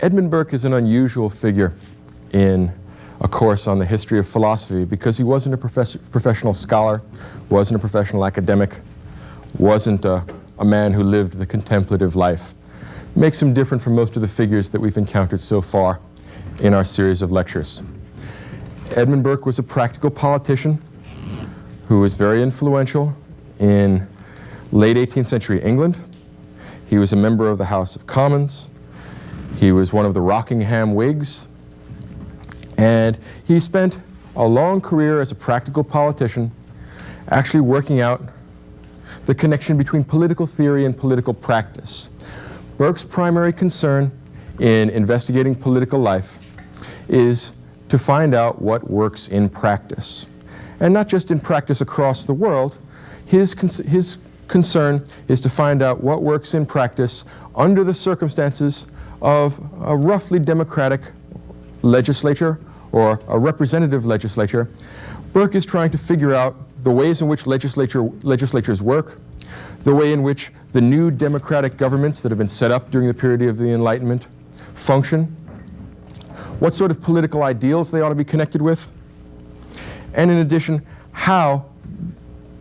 Edmund Burke is an unusual figure in a course on the history of philosophy because he wasn't a professional scholar, wasn't a professional academic, wasn't a man who lived the contemplative life. Makes him different from most of the figures that we've encountered so far in our series of lectures. Edmund Burke was a practical politician who was very influential in late 18th century England. He was a member of the House of Commons. He was one of the Rockingham Whigs. And he spent a long career as a practical politician actually working out the connection between political theory and political practice. Burke's primary concern in investigating political life is to find out what works in practice. And not just in practice across the world. His concern is to find out what works in practice under the circumstances of a roughly democratic legislature or a representative legislature. Burke is trying to figure out the ways in which legislatures work, the way in which the new democratic governments that have been set up during the period of the Enlightenment function, what sort of political ideals they ought to be connected with, and in addition, how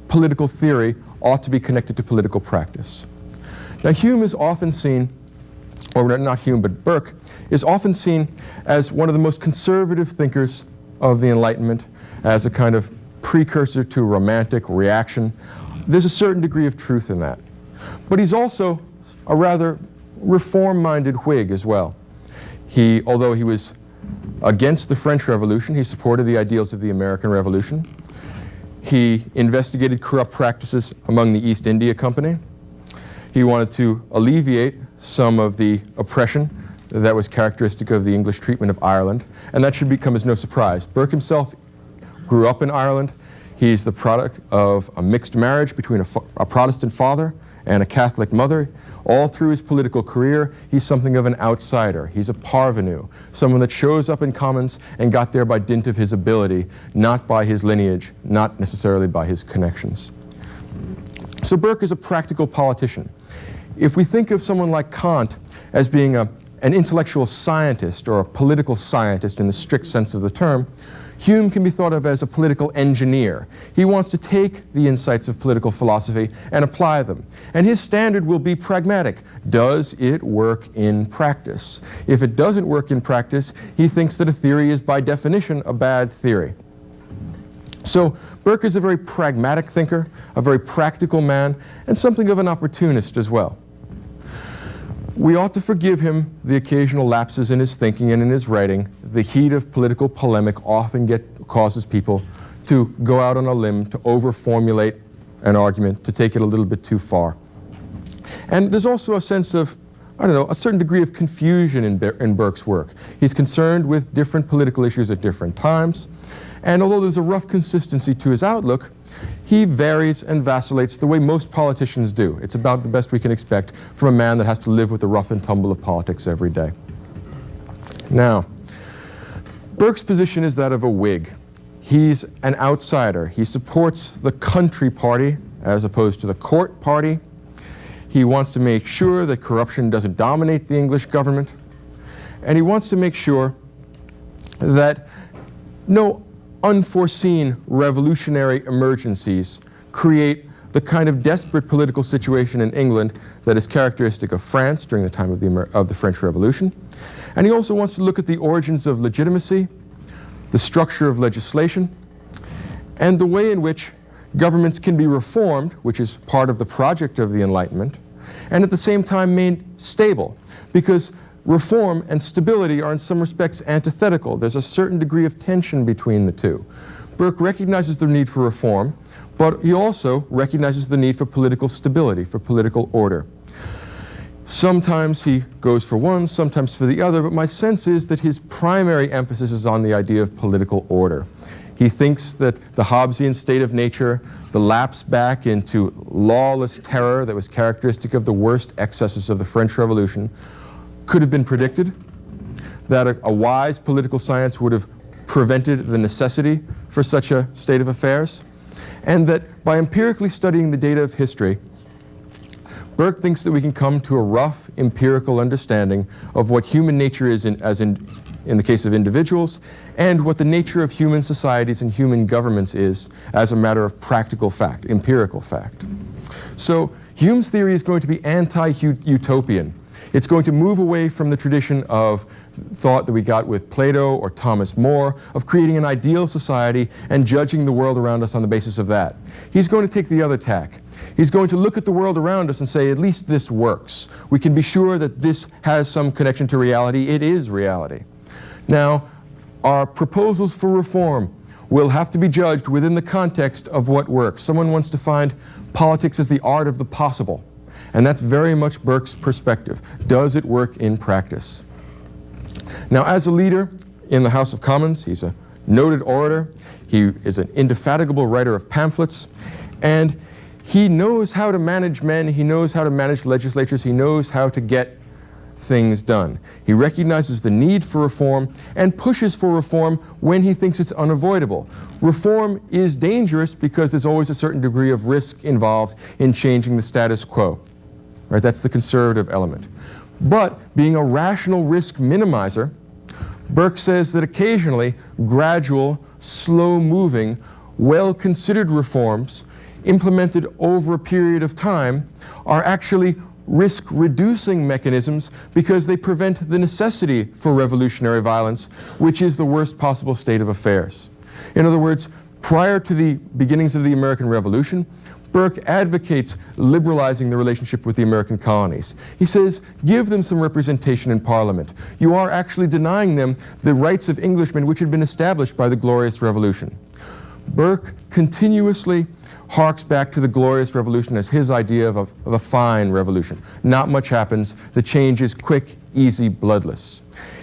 political theory ought to be connected to political practice. Now, Hume is often seen, or not Hume, but Burke, is often seen as one of the most conservative thinkers of the Enlightenment, as a kind of precursor to romantic reaction. There's a certain degree of truth in that. But he's also a rather reform-minded Whig as well. Although he was against the French Revolution, he supported the ideals of the American Revolution. He investigated corrupt practices among the East India Company. He wanted to alleviate some of the oppression that was characteristic of the English treatment of Ireland, and that should come as no surprise. Burke himself grew up in Ireland. He's the product of a mixed marriage between a Protestant father and a Catholic mother. All through his political career, he's something of an outsider. He's a parvenu, someone that shows up in Commons and got there by dint of his ability, not by his lineage, not necessarily by his connections. So Burke is a practical politician. If we think of someone like Kant as being an intellectual scientist or a political scientist in the strict sense of the term, Hume can be thought of as a political engineer. He wants to take the insights of political philosophy and apply them. And his standard will be pragmatic. Does it work in practice? If it doesn't work in practice, he thinks that a theory is by definition a bad theory. So Burke is a very pragmatic thinker, a very practical man, and something of an opportunist as well. We ought to forgive him the occasional lapses in his thinking and in his writing. The heat of political polemic often causes people to go out on a limb, to over-formulate an argument, to take it a little bit too far. And there's also a sense of, a certain degree of confusion in Burke's work. He's concerned with different political issues at different times. And although there's a rough consistency to his outlook, he varies and vacillates the way most politicians do. It's about the best we can expect from a man that has to live with the rough and tumble of politics every day. Now, Burke's position is that of a Whig. He's an outsider. He supports the country party as opposed to the court party. He wants to make sure that corruption doesn't dominate the English government. And he wants to make sure that no unforeseen revolutionary emergencies create the kind of desperate political situation in England that is characteristic of France during the time of the French Revolution. And he also wants to look at the origins of legitimacy, the structure of legislation, and the way in which governments can be reformed, which is part of the project of the Enlightenment, and at the same time made stable, because reform and stability are in some respects antithetical. There's a certain degree of tension between the two. Burke recognizes the need for reform, but he also recognizes the need for political stability, for political order. Sometimes he goes for one, sometimes for the other, but my sense is that his primary emphasis is on the idea of political order. He thinks that the Hobbesian state of nature, the lapse back into lawless terror that was characteristic of the worst excesses of the French Revolution, could have been predicted, that a wise political science would have prevented the necessity for such a state of affairs, and that by empirically studying the data of history, Burke thinks that we can come to a rough empirical understanding of what human nature is in the case of individuals, and what the nature of human societies and human governments is as a matter of practical fact, empirical fact. So Hume's theory is going to be anti-utopian. It's going to move away from the tradition of thought that we got with Plato or Thomas More of creating an ideal society and judging the world around us on the basis of that. He's going to take the other tack. He's going to look at the world around us and say, at least this works. We can be sure that this has some connection to reality. It is reality. Now, our proposals for reform will have to be judged within the context of what works. Someone once defined politics as the art of the possible. And that's very much Burke's perspective. Does it work in practice? Now, as a leader in the House of Commons, he's a noted orator. He is an indefatigable writer of pamphlets. And he knows how to manage men. He knows how to manage legislatures. He knows how to get things done. He recognizes the need for reform and pushes for reform when he thinks it's unavoidable. Reform is dangerous because there's always a certain degree of risk involved in changing the status quo. Right? That's the conservative element. But being a rational risk minimizer, Burke says that occasionally gradual, slow-moving, well-considered reforms implemented over a period of time are actually risk-reducing mechanisms because they prevent the necessity for revolutionary violence, which is the worst possible state of affairs. In other words, prior to the beginnings of the American Revolution, Burke advocates liberalizing the relationship with the American colonies. He says, give them some representation in Parliament. You are actually denying them the rights of Englishmen which had been established by the Glorious Revolution. Burke continuously harks back to the Glorious Revolution as his idea of a fine revolution. Not much happens. The change is quick, easy, bloodless.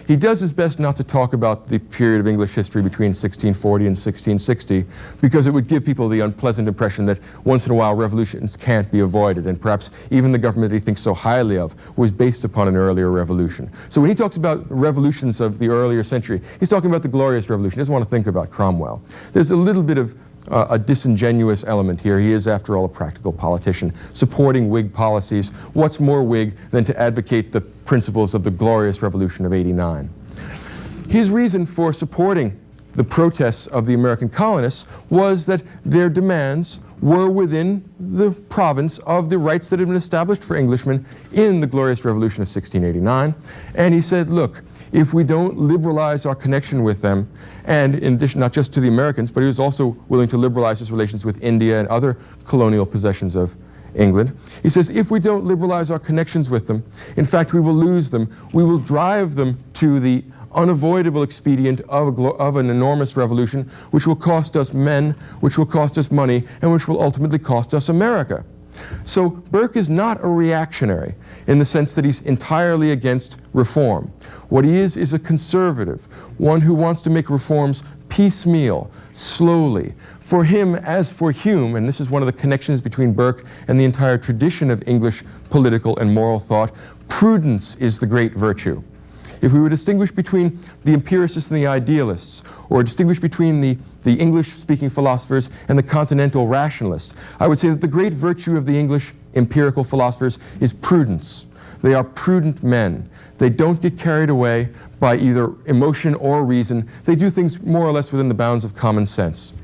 He does his best not to talk about the period of English history between 1640 and 1660 because it would give people the unpleasant impression that once in a while revolutions can't be avoided, and perhaps even the government that he thinks so highly of was based upon an earlier revolution. So when he talks about revolutions of the earlier century, he's talking about the Glorious Revolution. He doesn't want to think about Cromwell. There's a little bit of a disingenuous element here. He is, after all, a practical politician, supporting Whig policies. What's more Whig than to advocate the principles of the Glorious Revolution of '89? His reason for supporting the protests of the American colonists was that their demands were within the province of the rights that had been established for Englishmen in the Glorious Revolution of 1689. And he said, look, if we don't liberalize our connection with them, and in addition, not just to the Americans, but he was also willing to liberalize his relations with India and other colonial possessions of England. He says, if we don't liberalize our connections with them, in fact, we will lose them. We will drive them to the unavoidable expedient of an enormous revolution, which will cost us men, which will cost us money, and which will ultimately cost us America. So Burke is not a reactionary in the sense that he's entirely against reform. What he is a conservative, one who wants to make reforms piecemeal, slowly. For him, as for Hume, and this is one of the connections between Burke and the entire tradition of English political and moral thought, prudence is the great virtue. If we were to distinguish between the empiricists and the idealists, or distinguish between the English-speaking philosophers and the continental rationalists, I would say that the great virtue of the English empirical philosophers is prudence. They are prudent men. They don't get carried away by either emotion or reason. They do things more or less within the bounds of common sense.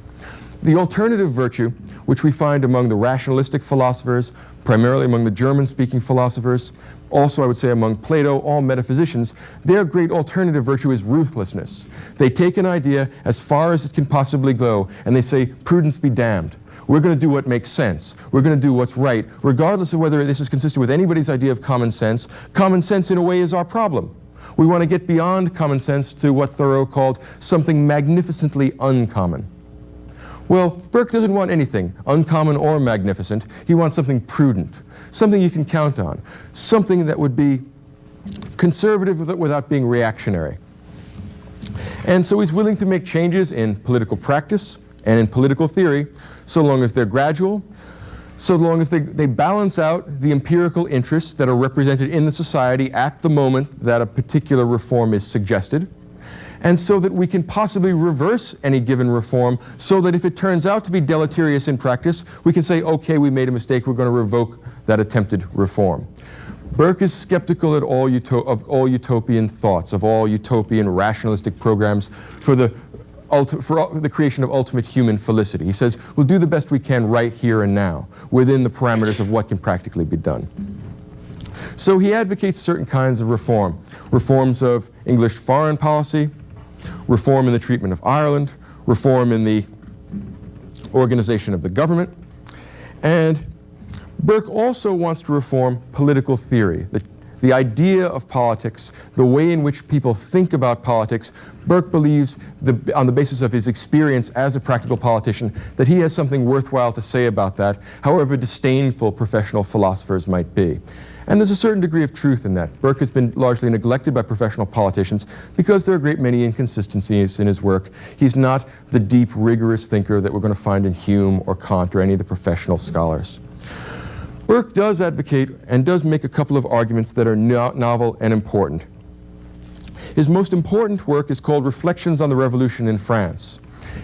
The alternative virtue, which we find among the rationalistic philosophers, primarily among the German-speaking philosophers, also I would say among Plato, all metaphysicians, their great alternative virtue is ruthlessness. They take an idea as far as it can possibly go, and they say, prudence be damned. We're going to do what makes sense. We're going to do what's right, regardless of whether this is consistent with anybody's idea of common sense. Common sense, in a way, is our problem. We want to get beyond common sense to what Thoreau called something magnificently uncommon. Well, Burke doesn't want anything uncommon or magnificent. He wants something prudent, something you can count on, something that would be conservative without being reactionary. And so he's willing to make changes in political practice and in political theory, so long as they're gradual, so long as they balance out the empirical interests that are represented in the society at the moment that a particular reform is suggested, And so that we can possibly reverse any given reform, so that if it turns out to be deleterious in practice, we can say, okay, we made a mistake, we're going to revoke that attempted reform. Burke is skeptical of all utopian thoughts, of all utopian rationalistic programs for the creation of ultimate human felicity. He says, we'll do the best we can right here and now, within the parameters of what can practically be done. So he advocates certain kinds of reform. Reforms of English foreign policy, reform in the treatment of Ireland, reform in the organization of the government, and Burke also wants to reform political theory, the idea of politics, the way in which people think about politics. Burke believes, on the basis of his experience as a practical politician, that he has something worthwhile to say about that, however disdainful professional philosophers might be. And there's a certain degree of truth in that. Burke has been largely neglected by professional politicians because there are a great many inconsistencies in his work. He's not the deep, rigorous thinker that we're going to find in Hume or Kant or any of the professional scholars. Burke does advocate and does make a couple of arguments that are novel and important. His most important work is called Reflections on the Revolution in France.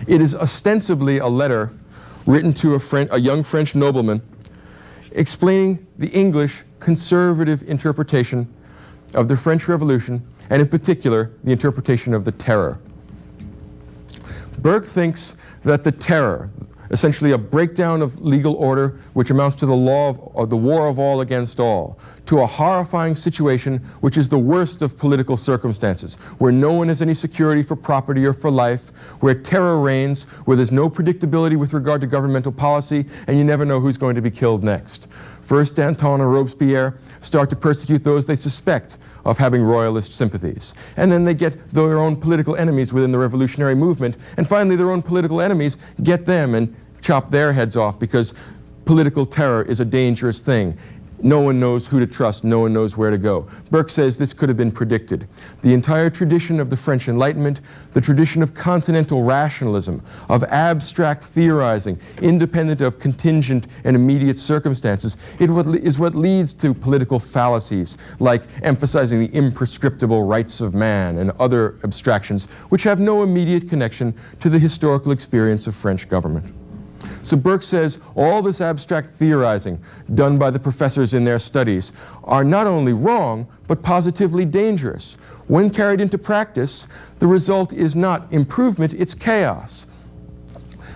It is ostensibly a letter written to a young French nobleman explaining the English conservative interpretation of the French Revolution, and in particular, the interpretation of the Terror. Burke thinks that the Terror, essentially a breakdown of legal order which amounts to the war of all against all, to a horrifying situation which is the worst of political circumstances, where no one has any security for property or for life, where terror reigns, where there's no predictability with regard to governmental policy, and you never know who's going to be killed next. First, Danton and Robespierre start to persecute those they suspect of having royalist sympathies. And then they get their own political enemies within the revolutionary movement, and finally their own political enemies get them and chop their heads off, because political terror is a dangerous thing. No one knows who to trust, no one knows where to go. Burke says this could have been predicted. The entire tradition of the French Enlightenment, the tradition of continental rationalism, of abstract theorizing, independent of contingent and immediate circumstances, is what leads to political fallacies, like emphasizing the imprescriptible rights of man and other abstractions, which have no immediate connection to the historical experience of French government. So Burke says all this abstract theorizing done by the professors in their studies are not only wrong, but positively dangerous. When carried into practice, the result is not improvement, it's chaos.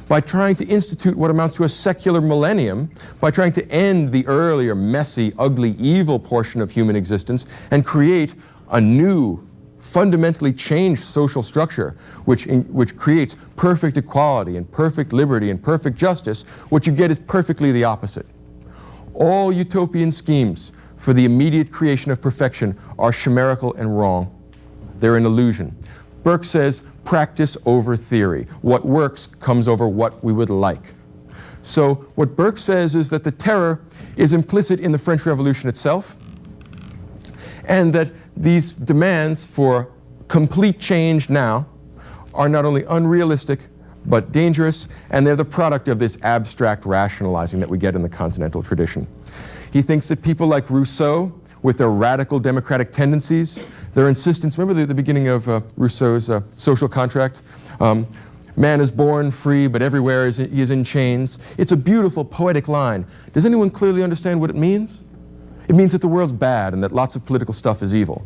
By trying to institute what amounts to a secular millennium, by trying to end the earlier messy, ugly, evil portion of human existence and create a new, fundamentally changed social structure which creates perfect equality and perfect liberty and perfect justice, what you get is perfectly the opposite. All utopian schemes for the immediate creation of perfection are chimerical and wrong. They're an illusion. Burke says practice over theory. What works comes over what we would like. So what Burke says is that the terror is implicit in the French Revolution itself, and that these demands for complete change now are not only unrealistic, but dangerous, and they're the product of this abstract rationalizing that we get in the continental tradition. He thinks that people like Rousseau, with their radical democratic tendencies, their insistence, remember the beginning of Rousseau's Social Contract? Man is born free, but everywhere he is in chains. It's a beautiful, poetic line. Does anyone clearly understand what it means? It means that the world's bad and that lots of political stuff is evil.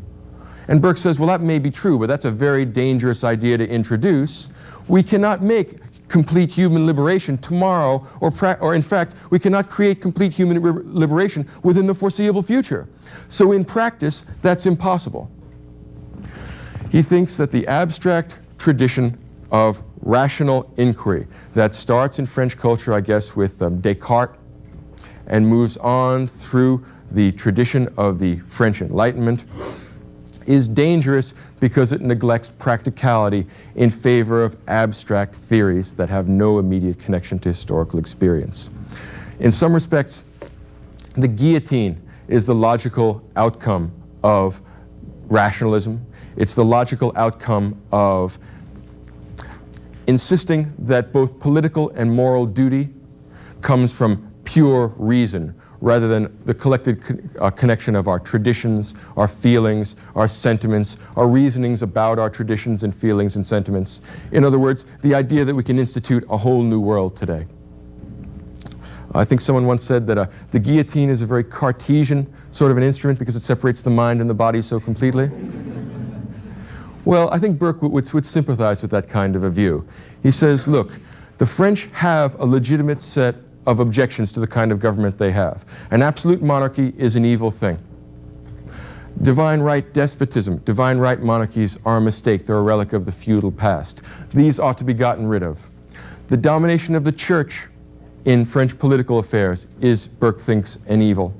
And Burke says, well, that may be true, but that's a very dangerous idea to introduce. We cannot make complete human liberation tomorrow, or in fact, we cannot create complete human liberation within the foreseeable future. So in practice, that's impossible. He thinks that the abstract tradition of rational inquiry that starts in French culture, I guess, with Descartes, and moves on through the tradition of the French Enlightenment, is dangerous because it neglects practicality in favor of abstract theories that have no immediate connection to historical experience. In some respects, the guillotine is the logical outcome of rationalism. It's the logical outcome of insisting that both political and moral duty comes from pure reason, rather than the collected connection of our traditions, our feelings, our sentiments, our reasonings about our traditions and feelings and sentiments. In other words, the idea that we can institute a whole new world today. I think someone once said that the guillotine is a very Cartesian sort of an instrument because it separates the mind and the body so completely. Well, I think Burke would sympathize with that kind of a view. He says, look, the French have a legitimate set of objections to the kind of government they have. An absolute monarchy is an evil thing. Divine right despotism, divine right monarchies are a mistake. They're a relic of the feudal past. These ought to be gotten rid of. The domination of the church in French political affairs is, Burke thinks, an evil.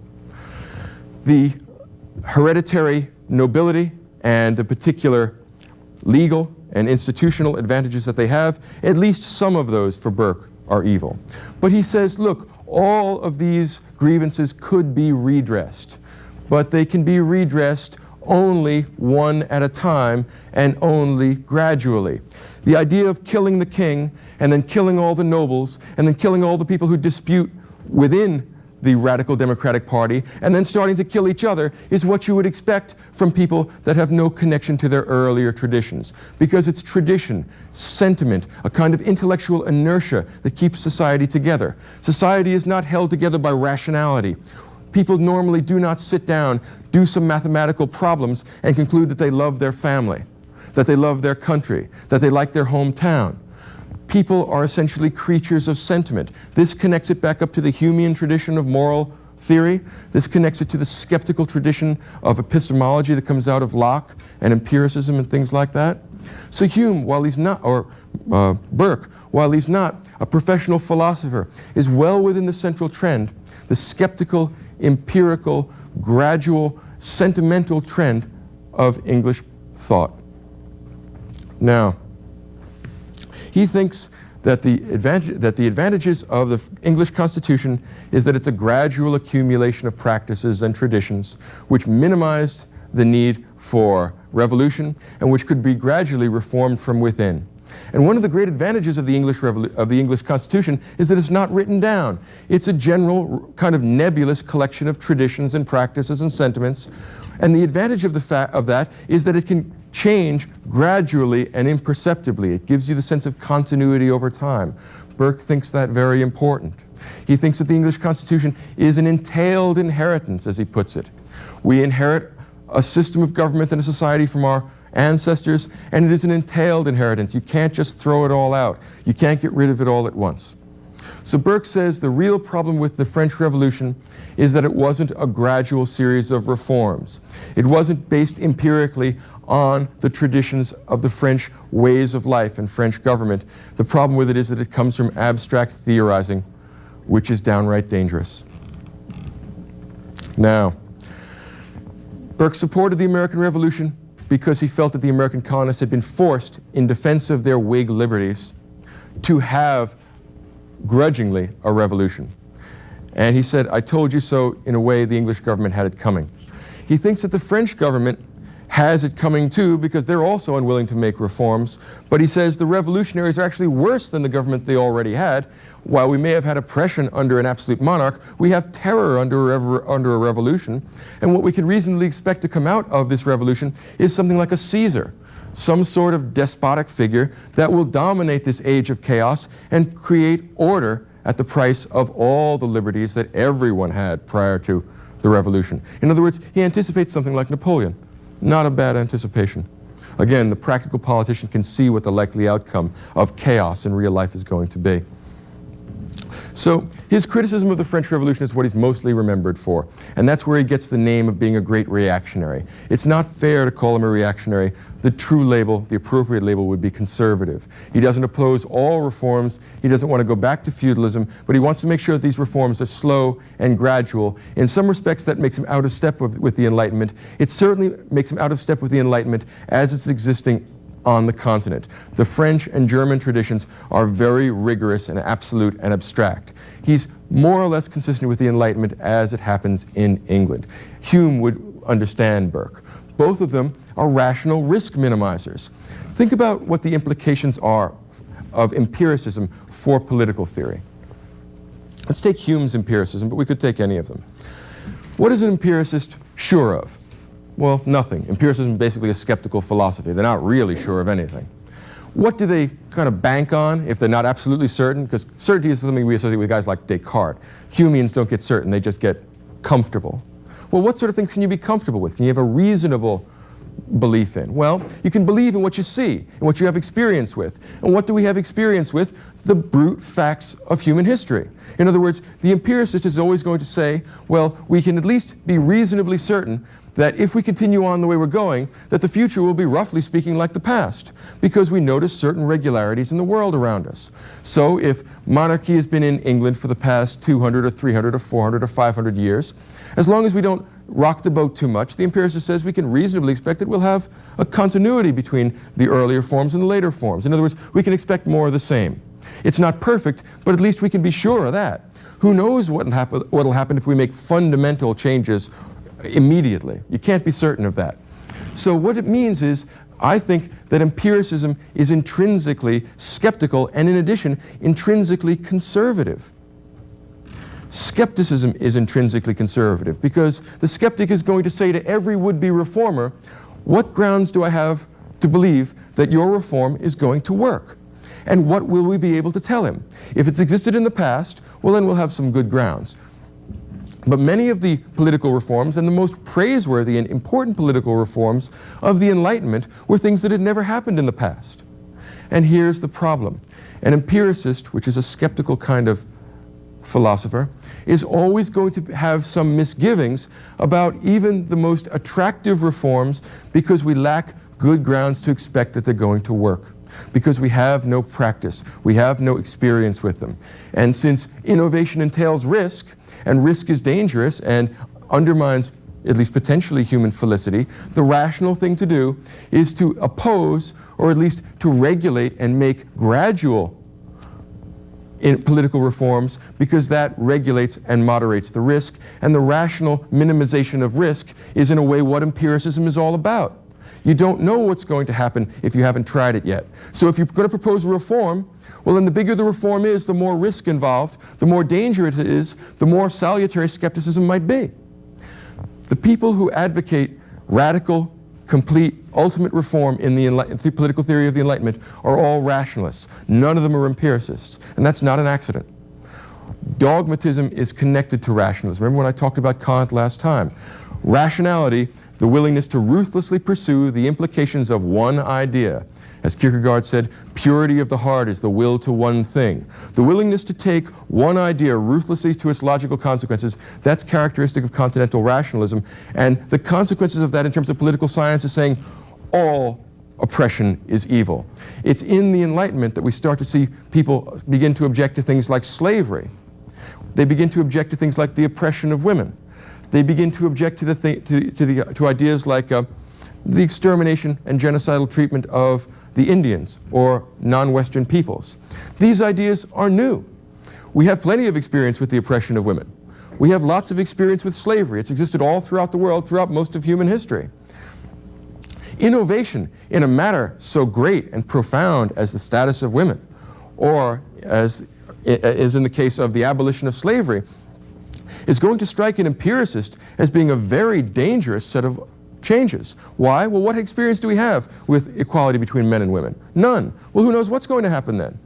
The hereditary nobility and the particular legal and institutional advantages that they have, at least some of those for Burke are evil. But he says, look, all of these grievances could be redressed, but they can be redressed only one at a time and only gradually. The idea of killing the king and then killing all the nobles and then killing all the people who dispute within the Radical Democratic Party and then starting to kill each other is what you would expect from people that have no connection to their earlier traditions. Because it's tradition, sentiment, a kind of intellectual inertia that keeps society together. Society is not held together by rationality. People normally do not sit down, do some mathematical problems, and conclude that they love their family, that they love their country, that they like their hometown. People are essentially creatures of sentiment. This connects it back up to the Humean tradition of moral theory. This connects it to the skeptical tradition of epistemology that comes out of Locke and empiricism and things like that. So Hume, while he's not, or Burke, while he's not a professional philosopher, is well within the central trend, the skeptical, empirical, gradual, sentimental trend of English thought. Now, he thinks that the advantages of the English Constitution is that it's a gradual accumulation of practices and traditions which minimized the need for revolution and which could be gradually reformed from within. And one of the great advantages of the English Constitution is that it's not written down. It's a general kind of nebulous collection of traditions and practices and sentiments. And the advantage of that is that it can change gradually and imperceptibly. It gives you the sense of continuity over time. Burke thinks that very important. He thinks that the English Constitution is an entailed inheritance, as he puts it. We inherit a system of government and a society from our ancestors, and it is an entailed inheritance. You can't just throw it all out. You can't get rid of it all at once. So Burke says the real problem with the French Revolution is that it wasn't a gradual series of reforms. It wasn't based empirically on the traditions of the French ways of life and French government. The problem with it is that it comes from abstract theorizing, which is downright dangerous. Now, Burke supported the American Revolution because he felt that the American colonists had been forced, in defense of their Whig liberties, to have grudgingly a revolution. And he said, I told you so. In a way, the English government had it coming. He thinks that the French government has it coming too because they're also unwilling to make reforms. But he says the revolutionaries are actually worse than the government they already had. While we may have had oppression under an absolute monarch, we have terror under a revolution. And what we can reasonably expect to come out of this revolution is something like a Caesar, some sort of despotic figure that will dominate this age of chaos and create order at the price of all the liberties that everyone had prior to the revolution. In other words, he anticipates something like Napoleon. Not a bad anticipation. Again, the practical politician can see what the likely outcome of chaos in real life is going to be. So his criticism of the French Revolution is what he's mostly remembered for, and that's where he gets the name of being a great reactionary. It's not fair to call him a reactionary. The true label, the appropriate label, would be conservative. He doesn't oppose all reforms. He doesn't want to go back to feudalism, but he wants to make sure that these reforms are slow and gradual. In some respects, that makes him out of step with the Enlightenment. It certainly makes him out of step with the Enlightenment as it's existing on the continent. The French and German traditions are very rigorous and absolute and abstract. He's more or less consistent with the Enlightenment as it happens in England. Hume would understand Burke. Both of them are rational risk minimizers. Think about what the implications are of empiricism for political theory. Let's take Hume's empiricism, but we could take any of them. What is an empiricist sure of? Well, nothing. Empiricism is basically a skeptical philosophy. They're not really sure of anything. What do they kind of bank on if they're not absolutely certain? Because certainty is something we associate with guys like Descartes. Humeans don't get certain, they just get comfortable. Well, what sort of things can you be comfortable with? Can you have a reasonable belief in? Well, you can believe in what you see, and what you have experience with. And what do we have experience with? The brute facts of human history. In other words, the empiricist is always going to say, well, we can at least be reasonably certain that if we continue on the way we're going, that the future will be, roughly speaking, like the past, because we notice certain regularities in the world around us. So if monarchy has been in England for the past 200 or 300 or 400 or 500 years, as long as we don't rock the boat too much, the empiricist says we can reasonably expect that we'll have a continuity between the earlier forms and the later forms. In other words, we can expect more of the same. It's not perfect, but at least we can be sure of that. Who knows what'll happen if we make fundamental changes immediately? You can't be certain of that. So what it means is, I think that empiricism is intrinsically skeptical and, in addition, intrinsically conservative. Skepticism is intrinsically conservative because the skeptic is going to say to every would-be reformer, what grounds do I have to believe that your reform is going to work? And what will we be able to tell him? If it's existed in the past, well, then we'll have some good grounds. But many of the political reforms, and the most praiseworthy and important political reforms of the Enlightenment, were things that had never happened in the past. And here's the problem. An empiricist, which is a skeptical kind of philosopher, is always going to have some misgivings about even the most attractive reforms because we lack good grounds to expect that they're going to work. Because we have no practice, we have no experience with them. And since innovation entails risk, and risk is dangerous and undermines, at least potentially, human felicity, the rational thing to do is to oppose, or at least to regulate and make gradual political reforms, because that regulates and moderates the risk, and the rational minimization of risk is in a way what empiricism is all about. You don't know what's going to happen if you haven't tried it yet. So if you're going to propose a reform, well, then the bigger the reform is, the more risk involved, the more danger it is, the more salutary skepticism might be. The people who advocate radical, complete, ultimate reform in the political theory of the Enlightenment are all rationalists. None of them are empiricists, and that's not an accident. Dogmatism is connected to rationalism. Remember when I talked about Kant last time? Rationality, the willingness to ruthlessly pursue the implications of one idea. As Kierkegaard said, purity of the heart is the will to one thing. The willingness to take one idea ruthlessly to its logical consequences, that's characteristic of continental rationalism. And the consequences of that in terms of political science is saying all oppression is evil. It's in the Enlightenment that we start to see people begin to object to things like slavery. They begin to object to things like the oppression of women. They begin to object to ideas like the extermination and genocidal treatment of the Indians or non-Western peoples. These ideas are new. We have plenty of experience with the oppression of women. We have lots of experience with slavery. It's existed all throughout the world, throughout most of human history. Innovation in a matter so great and profound as the status of women, or as is in the case of the abolition of slavery, is going to strike an empiricist as being a very dangerous set of changes. Why? Well, what experience do we have with equality between men and women? None. Well, who knows what's going to happen then?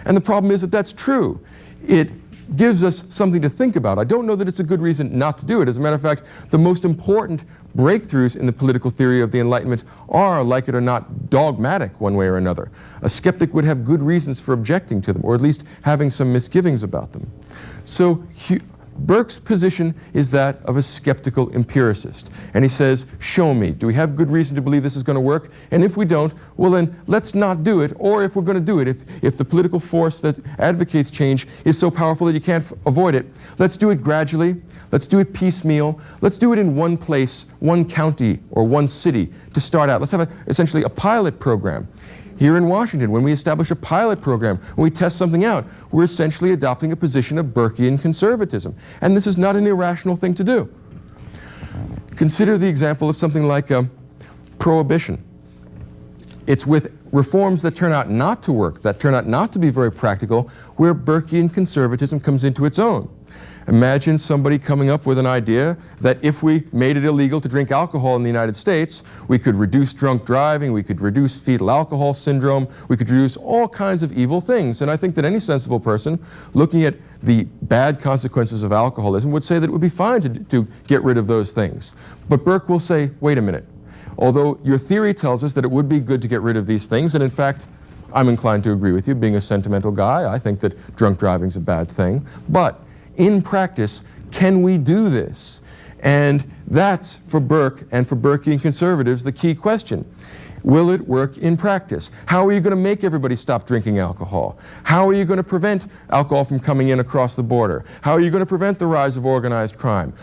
And the problem is that that's true. It gives us something to think about. I don't know that it's a good reason not to do it. As a matter of fact, the most important breakthroughs in the political theory of the Enlightenment are, like it or not, dogmatic one way or another. A skeptic would have good reasons for objecting to them, or at least having some misgivings about them. So Burke's position is that of a skeptical empiricist. And he says, show me, do we have good reason to believe this is going to work? And if we don't, well then, let's not do it. Or if we're going to do it, if the political force that advocates change is so powerful that you can't avoid it, let's do it gradually, let's do it piecemeal, let's do it in one place, one county, or one city to start out. Let's have essentially a pilot program. Here in Washington, when we establish a pilot program, when we test something out, we're essentially adopting a position of Burkean conservatism. And this is not an irrational thing to do. Consider the example of something like prohibition. It's with reforms that turn out not to work, that turn out not to be very practical, where Burkean conservatism comes into its own. Imagine somebody coming up with an idea that if we made it illegal to drink alcohol in the United States, we could reduce drunk driving, we could reduce fetal alcohol syndrome, we could reduce all kinds of evil things. And I think that any sensible person looking at the bad consequences of alcoholism would say that it would be fine to get rid of those things. But Burke will say, wait a minute, although your theory tells us that it would be good to get rid of these things, and in fact, I'm inclined to agree with you, being a sentimental guy, I think that drunk driving is a bad thing, but in practice, can we do this? And that's, for Burke and for Burkean conservatives, the key question. Will it work in practice? How are you going to make everybody stop drinking alcohol? How are you going to prevent alcohol from coming in across the border? How are you going to prevent the rise of organized crime?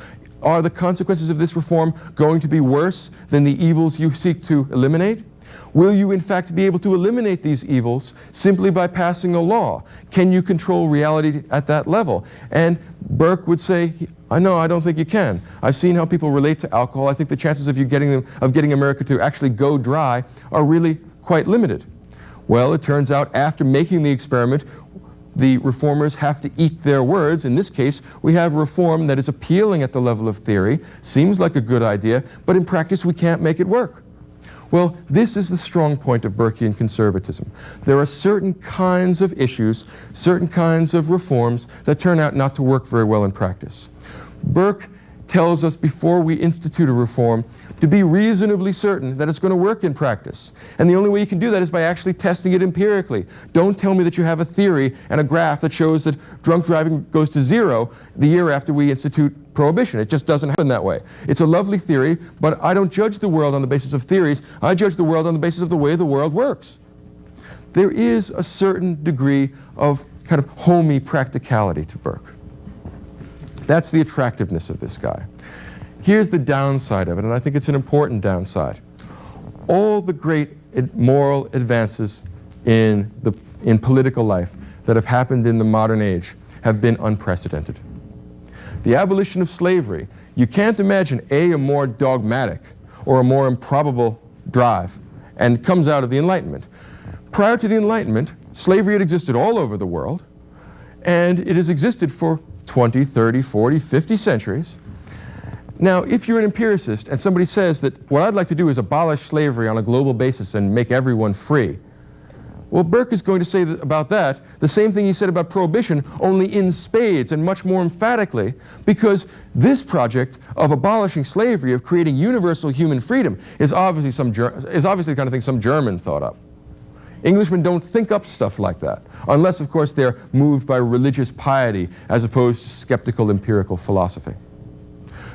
Are the consequences of this reform going to be worse than the evils you seek to eliminate? Will you in fact be able to eliminate these evils simply by passing a law? Can you control reality at that level? And Burke would say, no, I don't think you can. I've seen how people relate to alcohol. I think the chances of you getting America to actually go dry are really quite limited. Well, it turns out after making the experiment, the reformers have to eat their words. In this case, we have reform that is appealing at the level of theory, seems like a good idea, but in practice we can't make it work. Well, this is the strong point of Burkean conservatism. There are certain kinds of issues, certain kinds of reforms that turn out not to work very well in practice. Burke tells us before we institute a reform to be reasonably certain that it's going to work in practice. And the only way you can do that is by actually testing it empirically. Don't tell me that you have a theory and a graph that shows that drunk driving goes to 0 the year after we institute prohibition. It just doesn't happen that way. It's a lovely theory, but I don't judge the world on the basis of theories. I judge the world on the basis of the way the world works. There is a certain degree of kind of homey practicality to Burke. That's the attractiveness of this guy. Here's the downside of it, and I think it's an important downside. All the great moral advances in political life that have happened in the modern age have been unprecedented. The abolition of slavery, you can't imagine a more dogmatic or a more improbable drive, and it comes out of the Enlightenment. Prior to the Enlightenment, slavery had existed all over the world, and it has existed for 20, 30, 40, 50 centuries. Now, if you're an empiricist and somebody says that what I'd like to do is abolish slavery on a global basis and make everyone free, well, Burke is going to say about that the same thing he said about prohibition, only in spades and much more emphatically, because this project of abolishing slavery, of creating universal human freedom, is obviously the kind of thing some German thought up. Englishmen don't think up stuff like that, unless, of course, they're moved by religious piety as opposed to skeptical empirical philosophy.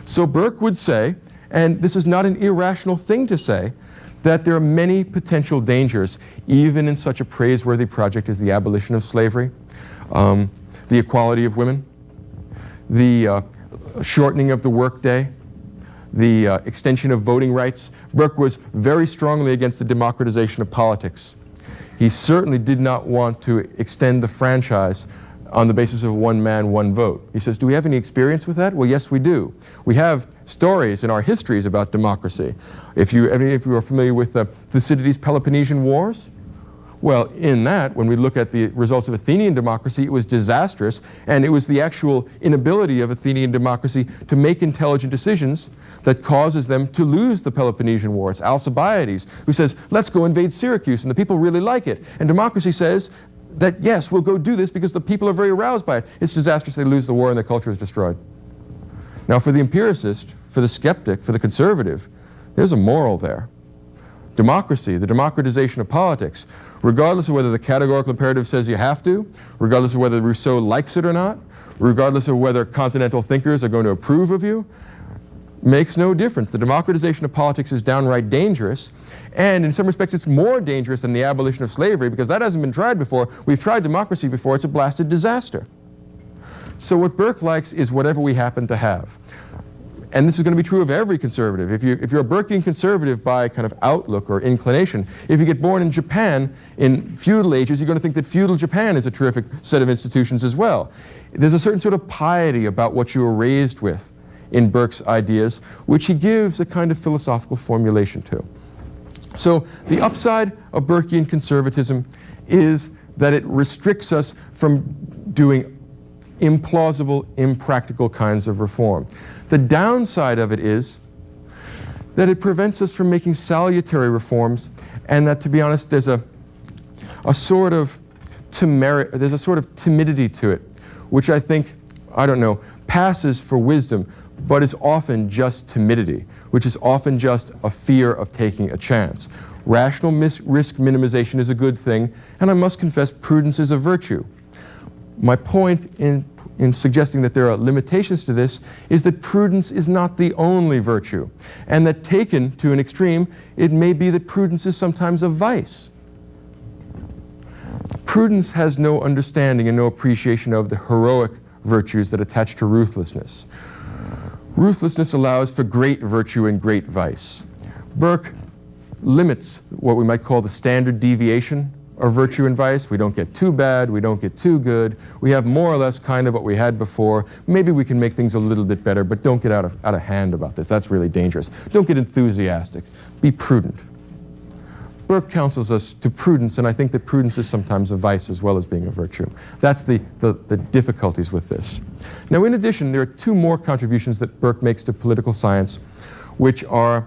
So Burke would say, and this is not an irrational thing to say, that there are many potential dangers, even in such a praiseworthy project as the abolition of slavery, the equality of women, the shortening of the workday, the extension of voting rights. Burke was very strongly against the democratization of politics. He certainly did not want to extend the franchise on the basis of one man, one vote. He says, do we have any experience with that? Well, yes, we do. We have stories in our histories about democracy. If you are familiar with Thucydides' Peloponnesian Wars, well, in that, when we look at the results of Athenian democracy, it was disastrous, and it was the actual inability of Athenian democracy to make intelligent decisions that causes them to lose the Peloponnesian Wars. Alcibiades, who says, let's go invade Syracuse, and the people really like it. And democracy says that, yes, we'll go do this because the people are very aroused by it. It's disastrous, they lose the war, and their culture is destroyed. Now, for the empiricist, for the skeptic, for the conservative, there's a moral there. Democracy, the democratization of politics, regardless of whether the categorical imperative says you have to, regardless of whether Rousseau likes it or not, regardless of whether continental thinkers are going to approve of you, makes no difference. The democratization of politics is downright dangerous, and in some respects it's more dangerous than the abolition of slavery because that hasn't been tried before. We've tried democracy before. It's a blasted disaster. So what Burke likes is whatever we happen to have. And this is going to be true of every conservative. If you're a Burkean conservative by kind of outlook or inclination, if you get born in Japan in feudal ages, you're going to think that feudal Japan is a terrific set of institutions as well. There's a certain sort of piety about what you were raised with in Burke's ideas, which he gives a kind of philosophical formulation to. So the upside of Burkean conservatism is that it restricts us from doing implausible, impractical kinds of reform. The downside of it is that it prevents us from making salutary reforms, and that, to be honest, there's a sort of timidity to it, which I think, I don't know, passes for wisdom, but is often just timidity, which is often just a fear of taking a chance. Rational risk minimization is a good thing, and I must confess, prudence is a virtue. My point in suggesting that there are limitations to this is that prudence is not the only virtue, and that taken to an extreme, it may be that prudence is sometimes a vice. Prudence has no understanding and no appreciation of the heroic virtues that attach to ruthlessness. Ruthlessness allows for great virtue and great vice. Burke limits what we might call the standard deviation of virtue and vice. We don't get too bad, we don't get too good. We have more or less kind of what we had before. Maybe we can make things a little bit better, but don't get out of hand about this. That's really dangerous. Don't get enthusiastic. Be prudent. Burke counsels us to prudence, and I think that prudence is sometimes a vice as well as being a virtue. That's the difficulties with this. Now, in addition, there are two more contributions that Burke makes to political science, which are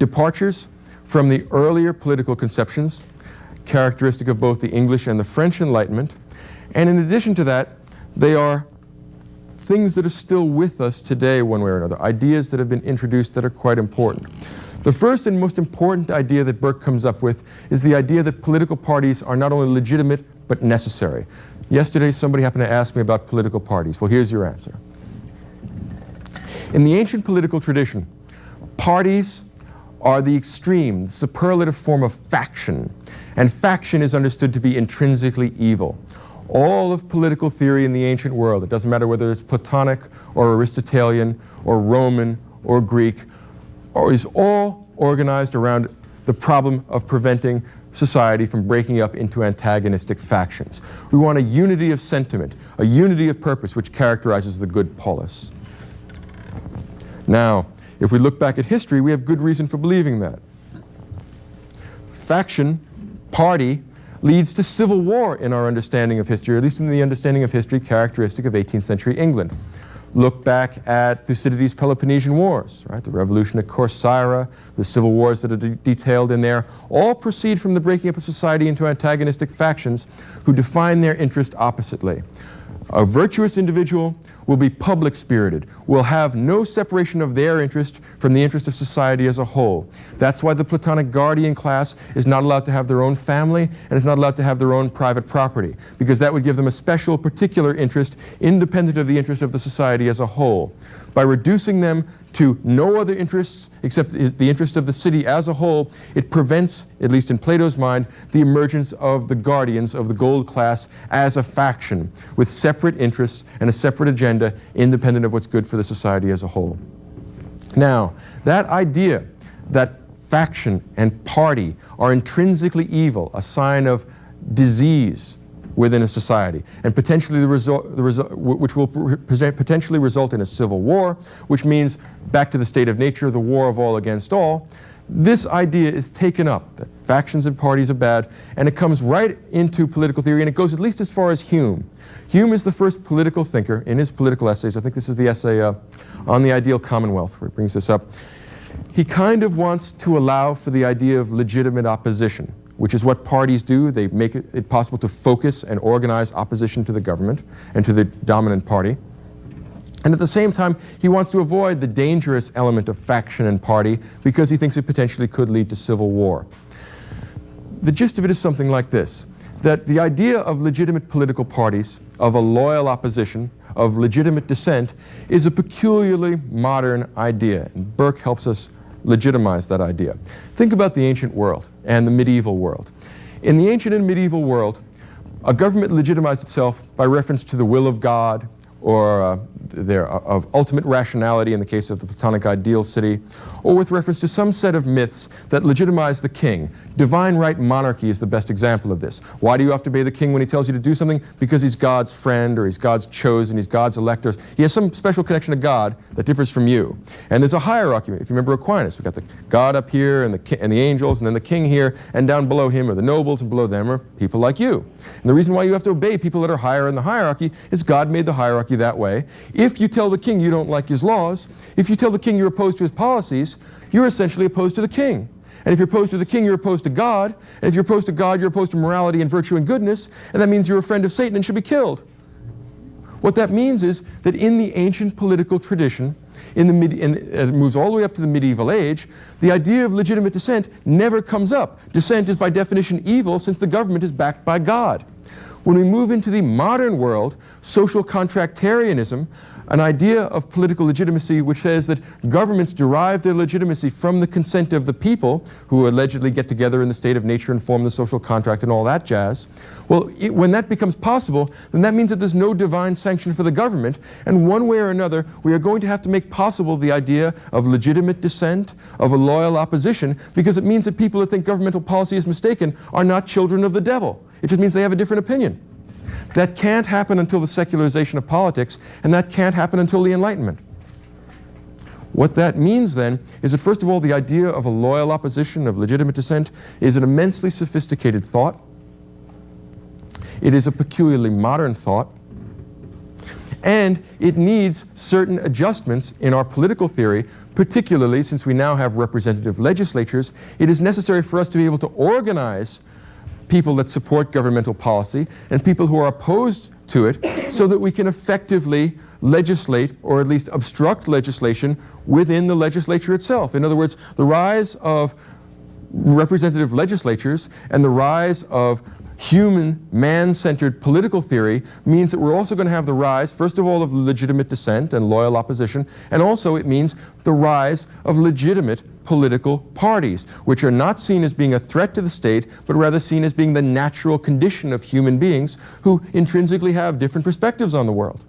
departures from the earlier political conceptions, characteristic of both the English and the French Enlightenment. And in addition to that, they are things that are still with us today one way or another, ideas that have been introduced that are quite important. The first and most important idea that Burke comes up with is the idea that political parties are not only legitimate, but necessary. Yesterday, somebody happened to ask me about political parties. Well, here's your answer. In the ancient political tradition, parties are the extreme, the superlative form of faction, and faction is understood to be intrinsically evil. All of political theory in the ancient world, it doesn't matter whether it's Platonic or Aristotelian or Roman or Greek, is all organized around the problem of preventing society from breaking up into antagonistic factions. We want a unity of sentiment, a unity of purpose, which characterizes the good polis. Now, if we look back at history, we have good reason for believing that. Faction, party, leads to civil war in our understanding of history, or at least in the understanding of history characteristic of 18th century England. Look back at Thucydides' Peloponnesian Wars, right? The revolution at Corcyra, the civil wars that are detailed in there, all proceed from the breaking up of society into antagonistic factions who define their interest oppositely. A virtuous individual will be public-spirited, will have no separation of their interest from the interest of society as a whole. That's why the Platonic guardian class is not allowed to have their own family and is not allowed to have their own private property, because that would give them a special, particular interest independent of the interest of the society as a whole. By reducing them to no other interests except the interest of the city as a whole, it prevents, at least in Plato's mind, the emergence of the guardians of the gold class as a faction with separate interests and a separate agenda independent of what's good for the society as a whole. Now, that idea that faction and party are intrinsically evil, a sign of disease within a society, and potentially which will potentially result in a civil war, which means, back to the state of nature, the war of all against all. This idea is taken up, that factions and parties are bad, and it comes right into political theory, and it goes at least as far as Hume. Hume is the first political thinker in his political essays. I think this is the essay on the ideal commonwealth, where he brings this up. He kind of wants to allow for the idea of legitimate opposition, which is what parties do. They make it possible to focus and organize opposition to the government and to the dominant party. And at the same time, he wants to avoid the dangerous element of faction and party because he thinks it potentially could lead to civil war. The gist of it is something like this, that the idea of legitimate political parties, of a loyal opposition, of legitimate dissent, is a peculiarly modern idea, and Burke helps us legitimize that idea. Think about the ancient world and the medieval world. In the ancient and medieval world, a government legitimized itself by reference to the will of God or they're of ultimate rationality in the case of the Platonic ideal city, or with reference to some set of myths that legitimize the king. Divine right monarchy is the best example of this. Why do you have to obey the king when he tells you to do something? Because he's God's friend, or he's God's chosen, he's God's elector. He has some special connection to God that differs from you. And there's a hierarchy. If you remember Aquinas, we've got the God up here and the angels, and then the king here, and down below him are the nobles, and below them are people like you. And the reason why you have to obey people that are higher in the hierarchy is God made the hierarchy that way. If you tell the king you don't like his laws, if you tell the king you're opposed to his policies, you're essentially opposed to the king. And if you're opposed to the king, you're opposed to God. And if you're opposed to God, you're opposed to morality and virtue and goodness. And that means you're a friend of Satan and should be killed. What that means is that in the ancient political tradition, it moves all the way up to the medieval age, the idea of legitimate dissent never comes up. Dissent is by definition evil since the government is backed by God. When we move into the modern world, social contractarianism, an idea of political legitimacy which says that governments derive their legitimacy from the consent of the people, who allegedly get together in the state of nature and form the social contract and all that jazz. Well, when that becomes possible, then that means that there's no divine sanction for the government, and one way or another, we are going to have to make possible the idea of legitimate dissent, of a loyal opposition, because it means that people that think governmental policy is mistaken are not children of the devil. It just means they have a different opinion. That can't happen until the secularization of politics, and that can't happen until the Enlightenment. What that means then is that, first of all, the idea of a loyal opposition, of legitimate dissent, is an immensely sophisticated thought. It is a peculiarly modern thought. And it needs certain adjustments in our political theory, particularly since we now have representative legislatures. It is necessary for us to be able to organize people that support governmental policy and people who are opposed to it, so that we can effectively legislate, or at least obstruct legislation within the legislature itself. In other words, the rise of representative legislatures and the rise of human, man-centered political theory means that we're also going to have the rise, first of all, of legitimate dissent and loyal opposition, and also it means the rise of legitimate political parties, which are not seen as being a threat to the state, but rather seen as being the natural condition of human beings who intrinsically have different perspectives on the world.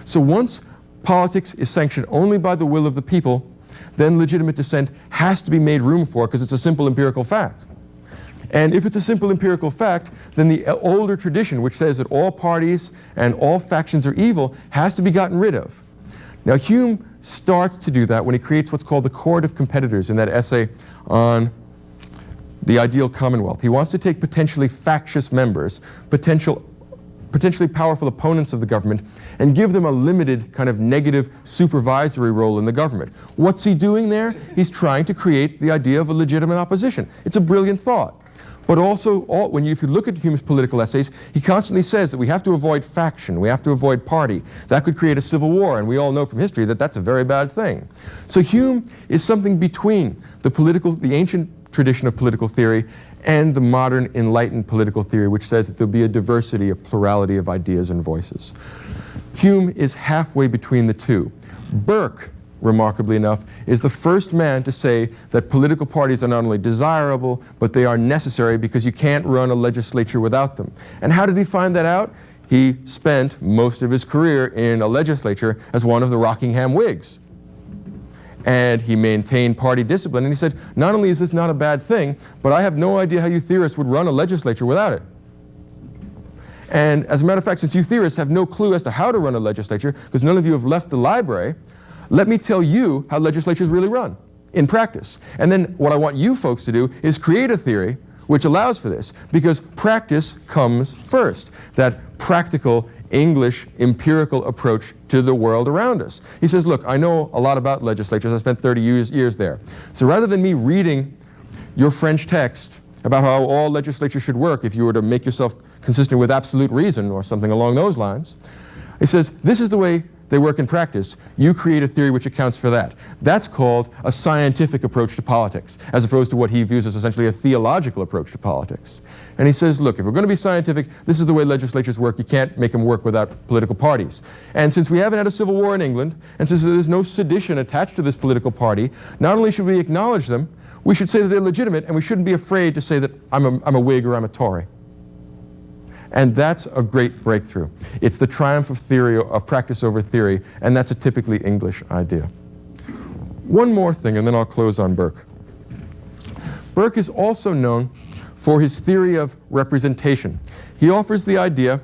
So once politics is sanctioned only by the will of the people, then legitimate dissent has to be made room for, because it's a simple empirical fact. And if it's a simple empirical fact, then the older tradition, which says that all parties and all factions are evil, has to be gotten rid of. Now, Hume starts to do that when he creates what's called the Court of Competitors in that essay on the ideal commonwealth. He wants to take potentially factious members, potentially powerful opponents of the government, and give them a limited kind of negative supervisory role in the government. What's he doing there? He's trying to create the idea of a legitimate opposition. It's a brilliant thought. But also, if you look at Hume's political essays, he constantly says that we have to avoid faction, we have to avoid party. That could create a civil war, and we all know from history that that's a very bad thing. So Hume is something between the ancient tradition of political theory and the modern enlightened political theory, which says that there'll be a diversity, a plurality of ideas and voices. Hume is halfway between the two. Burke, remarkably enough, is the first man to say that political parties are not only desirable, but they are necessary, because you can't run a legislature without them. And how did he find that out? He spent most of his career in a legislature as one of the Rockingham Whigs. And he maintained party discipline, and he said, not only is this not a bad thing, but I have no idea how you theorists would run a legislature without it. And as a matter of fact, since you theorists have no clue as to how to run a legislature, because none of you have left the library, let me tell you how legislatures really run in practice. And then what I want you folks to do is create a theory which allows for this, because practice comes first. That practical English empirical approach to the world around us. He says, look, I know a lot about legislatures. I spent 30 years there. So rather than me reading your French text about how all legislatures should work if you were to make yourself consistent with absolute reason or something along those lines, he says, this is the way they work in practice. You create a theory which accounts for that. That's called a scientific approach to politics, as opposed to what he views as essentially a theological approach to politics. And he says, look, if we're going to be scientific, this is the way legislatures work. You can't make them work without political parties. And since we haven't had a civil war in England, and since there's no sedition attached to this political party, not only should we acknowledge them, we should say that they're legitimate, and we shouldn't be afraid to say that I'm a Whig or I'm a Tory. And that's a great breakthrough. It's the triumph of theory, of practice over theory, and that's a typically English idea. One more thing, and then I'll close on Burke. Burke is also known for his theory of representation. He offers the idea,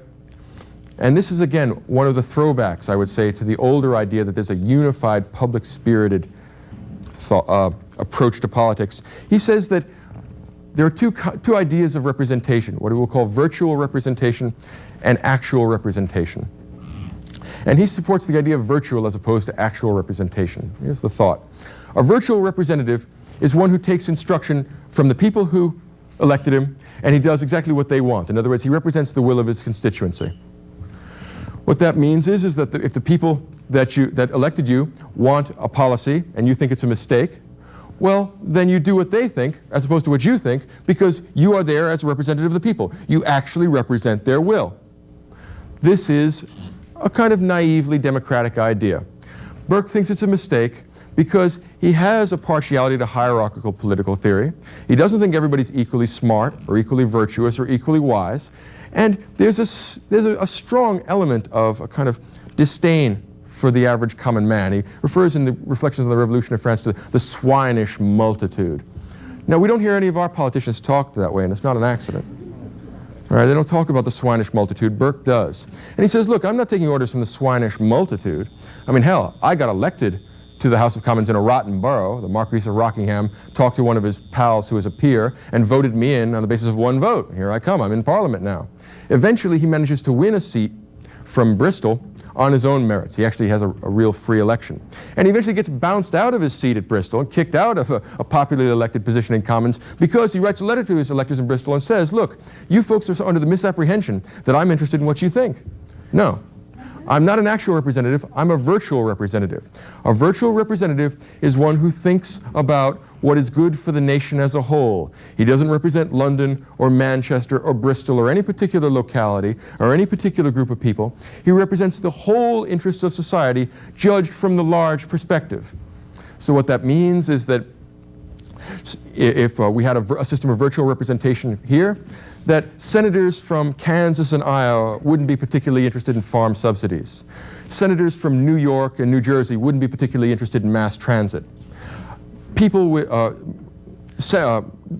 and this is again one of the throwbacks, I would say, to the older idea that there's a unified, public-spirited approach to politics. He says that there are two ideas of representation, what we will call virtual representation and actual representation. And he supports the idea of virtual as opposed to actual representation. Here's the thought. A virtual representative is one who takes instruction from the people who elected him, and he does exactly what they want. In other words, he represents the will of his constituency. What that means is that if the people that elected you want a policy and you think it's a mistake, well, then you do what they think as opposed to what you think, because you are there as a representative of the people. You actually represent their will. This is a kind of naively democratic idea. Burke thinks it's a mistake because he has a partiality to hierarchical political theory. He doesn't think everybody's equally smart or equally virtuous or equally wise. And there's a strong element of a kind of disdain for the average common man. He refers in the Reflections on the Revolution of France to the swinish multitude. Now, we don't hear any of our politicians talk that way, and it's not an accident. All right, they don't talk about the swinish multitude. Burke does. And he says, look, I'm not taking orders from the swinish multitude. I mean, hell, I got elected to the House of Commons in a rotten borough. The Marquis of Rockingham talked to one of his pals who was a peer and voted me in on the basis of one vote. Here I come. I'm in Parliament now. Eventually, he manages to win a seat from Bristol on his own merits. He actually has a real free election. And he eventually gets bounced out of his seat at Bristol and kicked out of a popularly elected position in Commons because he writes a letter to his electors in Bristol and says, look, you folks are under the misapprehension that I'm interested in what you think. No. I'm not an actual representative, I'm a virtual representative. A virtual representative is one who thinks about what is good for the nation as a whole. He doesn't represent London or Manchester or Bristol or any particular locality or any particular group of people. He represents the whole interests of society judged from the large perspective. So what that means is that if we had a system of virtual representation here, that senators from Kansas and Iowa wouldn't be particularly interested in farm subsidies. Senators from New York and New Jersey wouldn't be particularly interested in mass transit. People with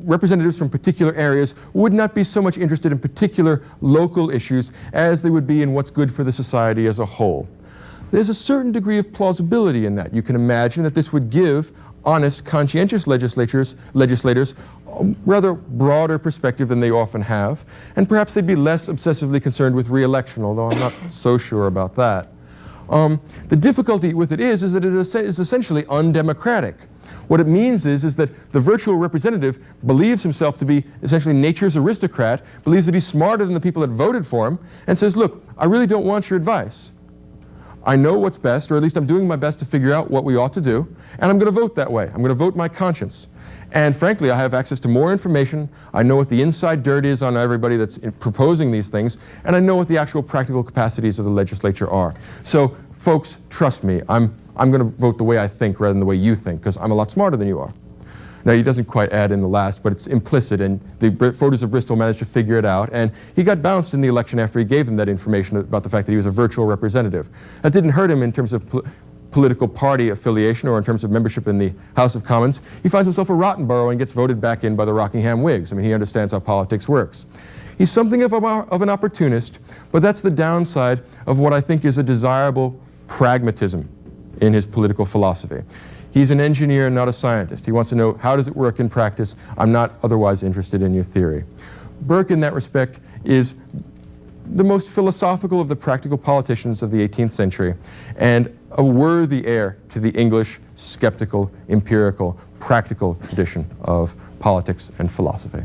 representatives from particular areas would not be so much interested in particular local issues as they would be in what's good for the society as a whole. There's a certain degree of plausibility in that. You can imagine that this would give honest, conscientious legislators a rather broader perspective than they often have, and perhaps they'd be less obsessively concerned with re-election, although I'm not so sure about that. The difficulty with it is that it is essentially undemocratic. What it means is that the virtual representative believes himself to be essentially nature's aristocrat, believes that he's smarter than the people that voted for him, and says, look, I really don't want your advice. I know what's best, or at least I'm doing my best to figure out what we ought to do, and I'm going to vote that way. I'm going to vote my conscience. And frankly, I have access to more information. I know what the inside dirt is on everybody that's proposing these things, and I know what the actual practical capacities of the legislature are. So, folks, trust me, I'm going to vote the way I think rather than the way you think, because I'm a lot smarter than you are. Now, he doesn't quite add in the last, but it's implicit, and the voters of Bristol managed to figure it out, and he got bounced in the election after he gave them that information about the fact that he was a virtual representative. That didn't hurt him in terms of political party affiliation or in terms of membership in the House of Commons. He finds himself a rotten borough and gets voted back in by the Rockingham Whigs. I mean, he understands how politics works. He's something of an opportunist, but that's the downside of what I think is a desirable pragmatism in his political philosophy. He's an engineer, not a scientist. He wants to know, how does it work in practice? I'm not otherwise interested in your theory. Burke, in that respect, is the most philosophical of the practical politicians of the 18th century, and a worthy heir to the English, skeptical, empirical, practical tradition of politics and philosophy.